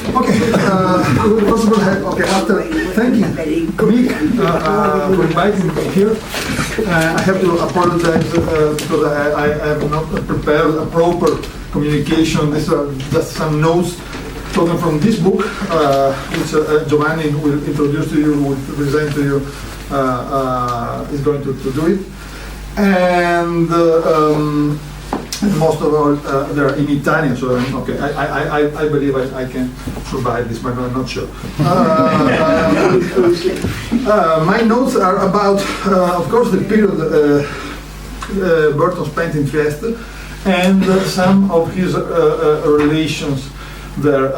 Okay, after thanking Mick for inviting me here, I have to apologize because I have not prepared a proper communication. These are just some notes taken from this book, which Giovanni will introduce to you, will present to you, is going to do it. And most of all, they're in Italian, so okay. I believe I can survive this, but I'm not sure. My notes are about, of course, the period Burton spent in Trieste, and some of his relations there,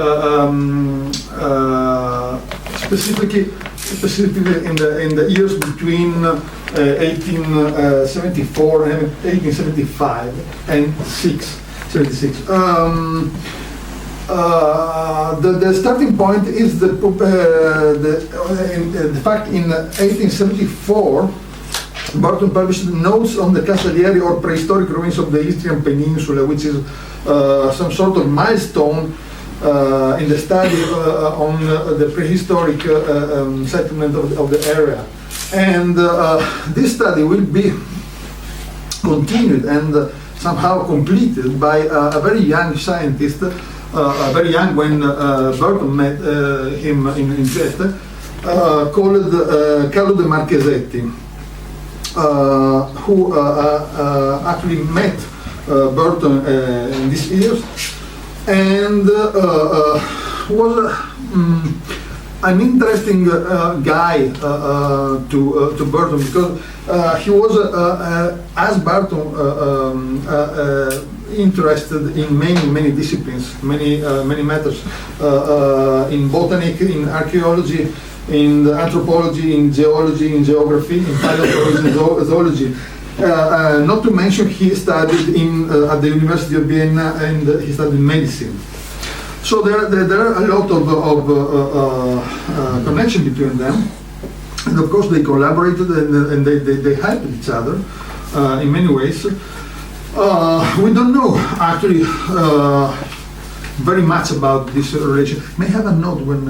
specifically in the years between 1874 and 1875 and 76. The starting point is the fact in 1874 Burton published notes on the Cancellieri, or prehistoric ruins of the Istrian Peninsula, which is some sort of milestone in the study on the prehistoric settlement of the area. And this study will be continued and somehow completed by a very young scientist, very young when Burton met him in Trieste, called Carlo de Marchesetti, who actually met Burton in these years, and was an interesting guy to Burton, because he was, as Burton, interested in many disciplines, many matters, in botany, in archaeology, in anthropology, in geology, in geography, in paleontology, in zoology. Not to mention, he studied at the University of Vienna, and he studied medicine. So there are a lot of connection between them, and of course they collaborated and they helped each other in many ways. We don't know actually very much about this relation. May I have a note when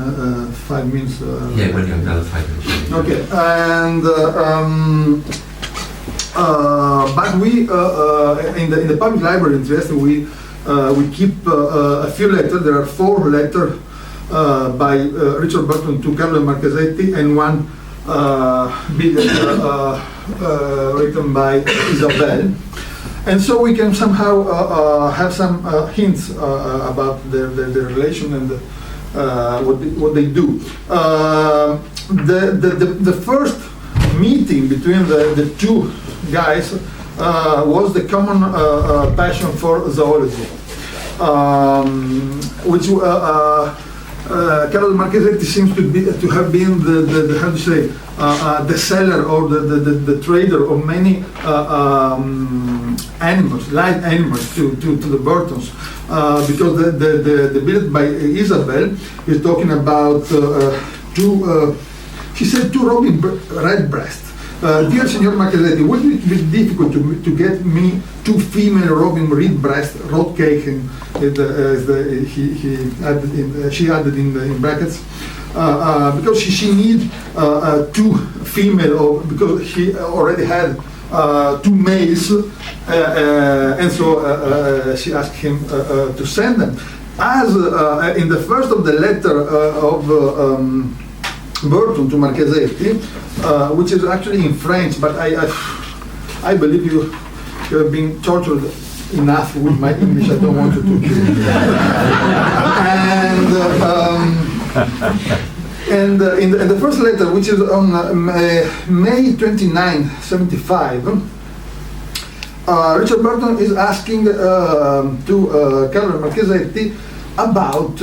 5 minutes? Yeah, when you have another 5 minutes. Okay, and but we in the public library in Trieste we keep a few letters. There are 4 letters by Richard Burton to Carlo Marchesetti, and one written by Isabel. And so we can somehow have some hints about their relation and what they do. The first meeting between the two guys was the common passion for zoology, which Carlo Marchesetti seems to have been the how to say the seller or the trader of many animals, live animals to the Burtons, because the bill by Isabel is talking about she said 2 robin redbreasts. Dear Signor Marchesetti, would it be difficult to get me 2 female robin redbreasts, Rotkächen, she added in brackets, because she needs 2 female, because she already had 2 males, and so she asked him to send them. As in the first of the letter of Burton to Marchesetti, which is actually in French, but I believe you have been tortured enough with my English. I don't want to do it. And in the first letter, which is on May 29, 75, Richard Burton is asking to Carlo Marchesetti about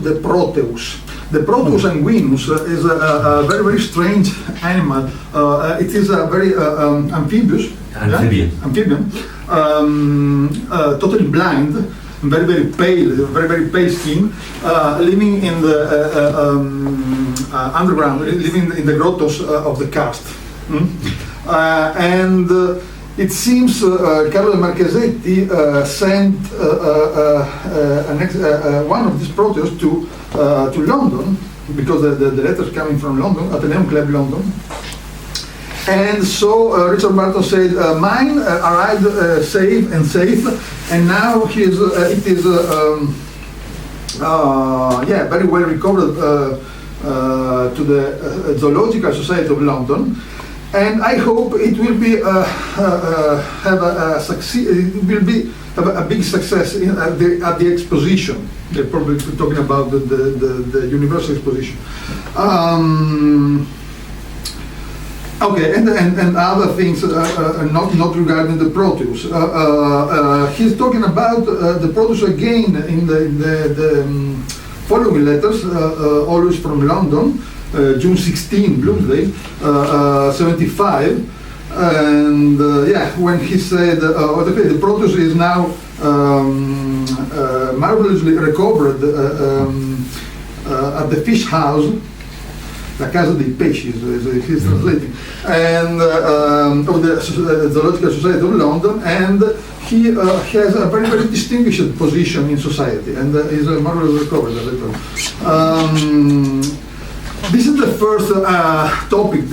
the Proteus. The Proteus anguinus is a very strange animal. It is a very amphibian, totally blind, very pale, very pale skin, living in the underground, living in the grottos of the karst. And it seems Carlo de Marchesetti sent one of these proteus to London, because the letters coming from London, Athenaeum Club London. And so Richard Burton said, mine arrived safe, and now it is very well recovered to the Zoological Society of London, and I hope it will be have a big success at the exposition. They're probably talking about the Universal Exposition. Okay, and other things not regarding the Proteus. He's talking about the Proteus again in the following letters, always from London, June 16, Bloomsday, 75, and when he said, okay, the Proteus is now marvelously recovered at the fish house. La Casa dei Pesci, he's translating, and of the Zoological Society of London, and he has a very, very distinguished position in society, and is a marvelous recovery. This is the first topic of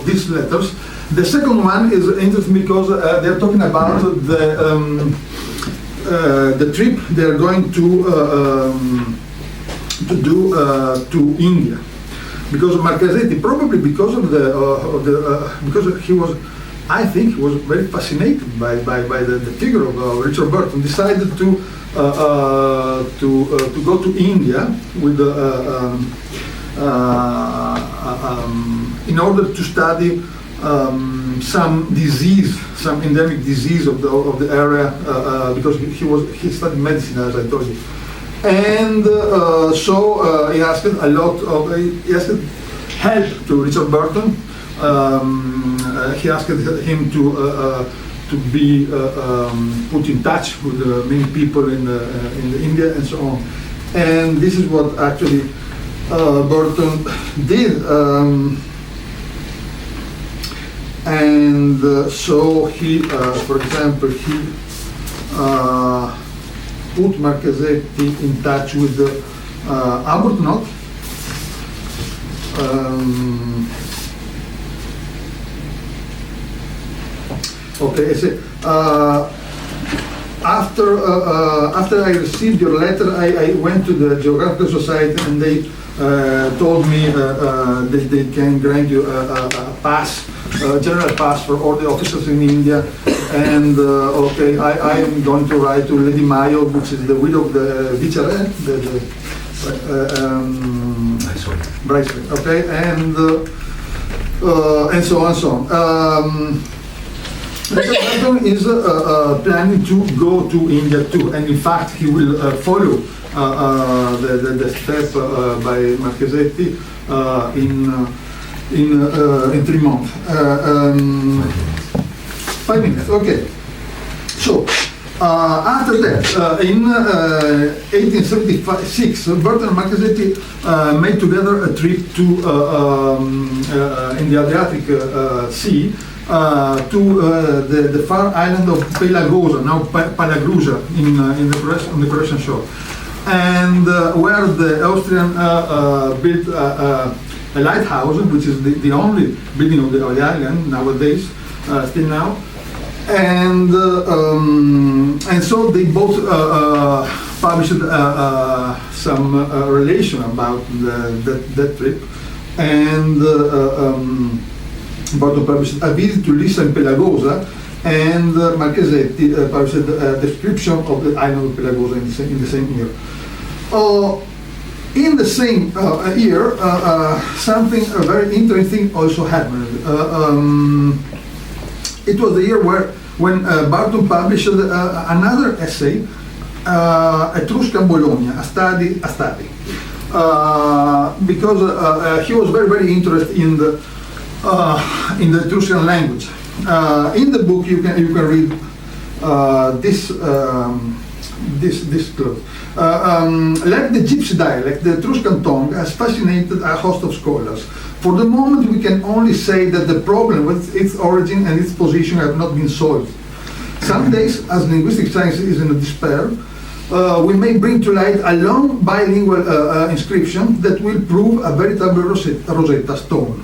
these letters. The second one is interesting because they're talking about the trip they're going to do to India, because Marchesetti, probably because of because he was, I think, he was very fascinated by the figure of Richard Burton, decided to go to India with in order to study some disease, some endemic disease of the area, because he studied medicine, as I told you. And so he asked a lot of, he asked help to Richard Burton. He asked him to be put in touch with many people in India and so on. And this is what actually Burton did. So he, for example, he put Marchesetti in touch with Arbuthnot. Okay, so, after I received your letter, I went to the Geographical Society, and they told me that they can grant you a pass, general pass for all the officers in India. And okay, I am going to write to Lady Mayo, which is the widow of the Viceroy, Bracelet. Okay, and so on and so on. Mr. Burton is planning to go to India too, and in fact he will follow the step by Marchesetti in 3 months. 5 minutes, okay. So, after that, in 1876, Burton and Marchesetti made together a trip to in the Adriatic Sea to the far island of Pelagosa, now Palagruja, on the Croatian shore, and where the Austrian built a lighthouse, which is the only building of the island nowadays, still now. And so they both published some relation about that trip, and Burton published a visit to Lissa and Pelagosa, and Marchesetti published a description of the island of Pelagosa in the same year. In the same year, something very interesting also happened. It was the year when Burton published another essay, Etruscan Bologna, a study, because he was very, very interested in the Etruscan language. In the book you can read this close. Like the Gypsy dialect, the Etruscan tongue has fascinated a host of scholars. For the moment, we can only say that the problem with its origin and its position have not been solved. Some days, as linguistic science is in despair, we may bring to light a long bilingual inscription that will prove a veritable Rosetta Stone.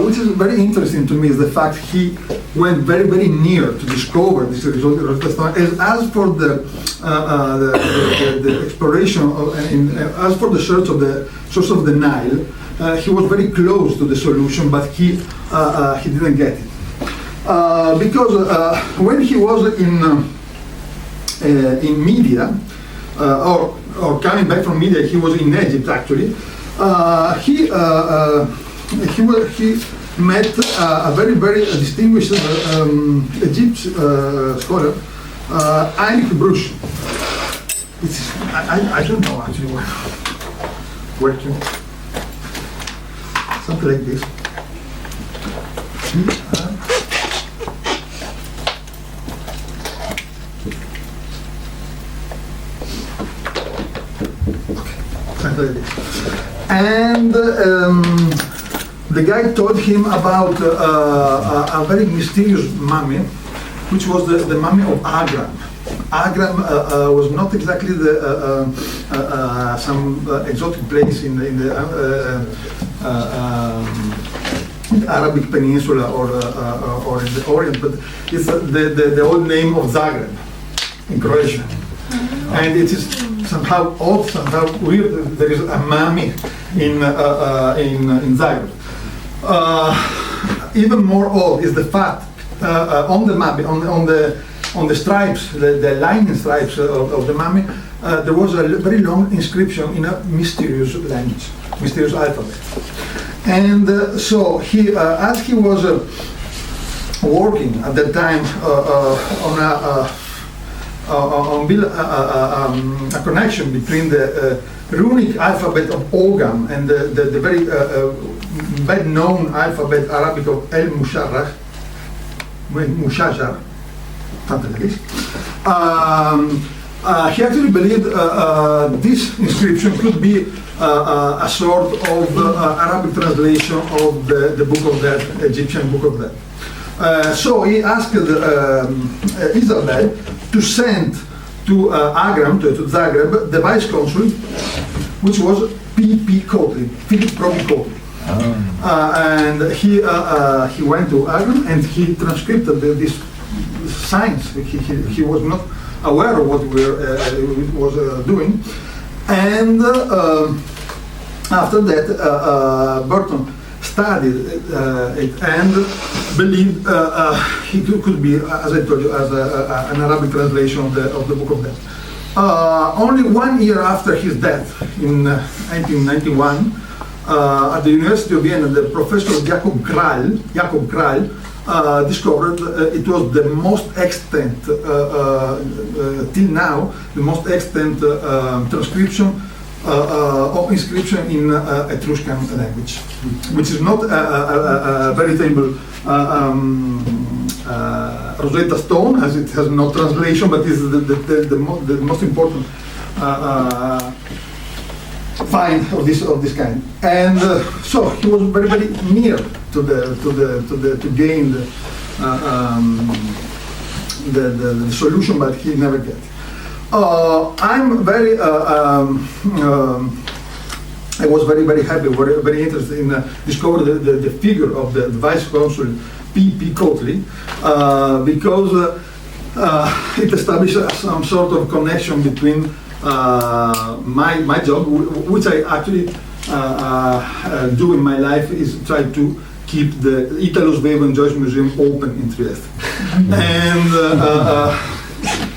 Which is very interesting to me is the fact he went very, very near to discover this Rosetta Stone. As for the exploration, as for the search of the source of the Nile, he was very close to the solution, but he didn't get it. Because when he was in Media, or coming back from Media, he was in Egypt actually. He met a very, very distinguished Egyptian scholar, Heinrich Bruch. I don't know actually where to, something like this. And the guy told him about a very mysterious mummy, which was the mummy of Agram. Agram was not exactly some exotic place in the Arabic Peninsula or in the Orient, but it's the old name of Zagreb in Croatia. And it is somehow odd, somehow weird that there is a mummy in Zagreb. Even more odd is the fact on the mummy, on the stripes, the lining stripes of the mummy, there was a very long inscription in a mysterious language, mysterious alphabet. And so he, as he was working at that time on a connection between the runic alphabet of Ogham and the very bad-known alphabet Arabic of El-Musharrah, Mushajar, something like this. He actually believed this inscription could be a sort of Arabic translation of the Book of Death, Egyptian Book of Death. So he asked Isabel to send to Agram, to Zagreb, the vice consul, which was P.P. Cautley, Philip Proby Cautley. And he went to Agram and he transcribed these signs. He was not aware of what we was doing. And after that, Burton studied it and believed he could be, as I told you, as an Arabic translation of the Book of Death. Only 1 year after his death, in 1991, at the University of Vienna, the professor Jakob Krall discovered it was the most extant, till now, the most extant transcription of inscription in Etruscan language, which is not a veritable Rosetta Stone, as it has no translation, but is the most important find of this kind. And so he was very, very near to gain the solution, but he never got it. I'm very, I was very, very happy, very, very interested in discovering the figure of the vice consul P.P. Cautley, because it established some sort of connection between my job, which I actually do in my life, is try to keep the Italo-Svevo Joyce Museum open in Trieste. And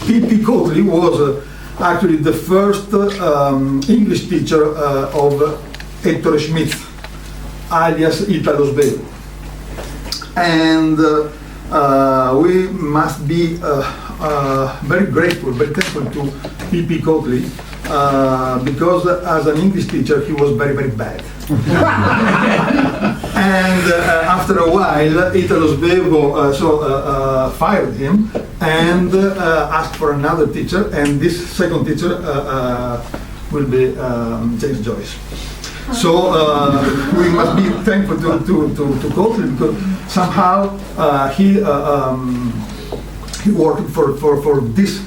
P.P. Cautley was actually the first English teacher of Ettore Schmidt, alias Italo-Svevo. And we must be very grateful, very thankful to P.P. Cautley, because as an English teacher he was very, very bad. And after a while, Italo Svevo fired him and asked for another teacher, and this second teacher will be James Joyce. So we must be thankful to Cautley, because somehow he worked for this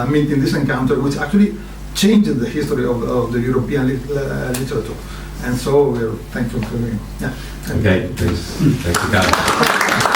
meeting, this encounter, which actually changed the history of the European literature. And so we're thankful to him. Yeah. Okay, thanks. Thanks, Riccardo.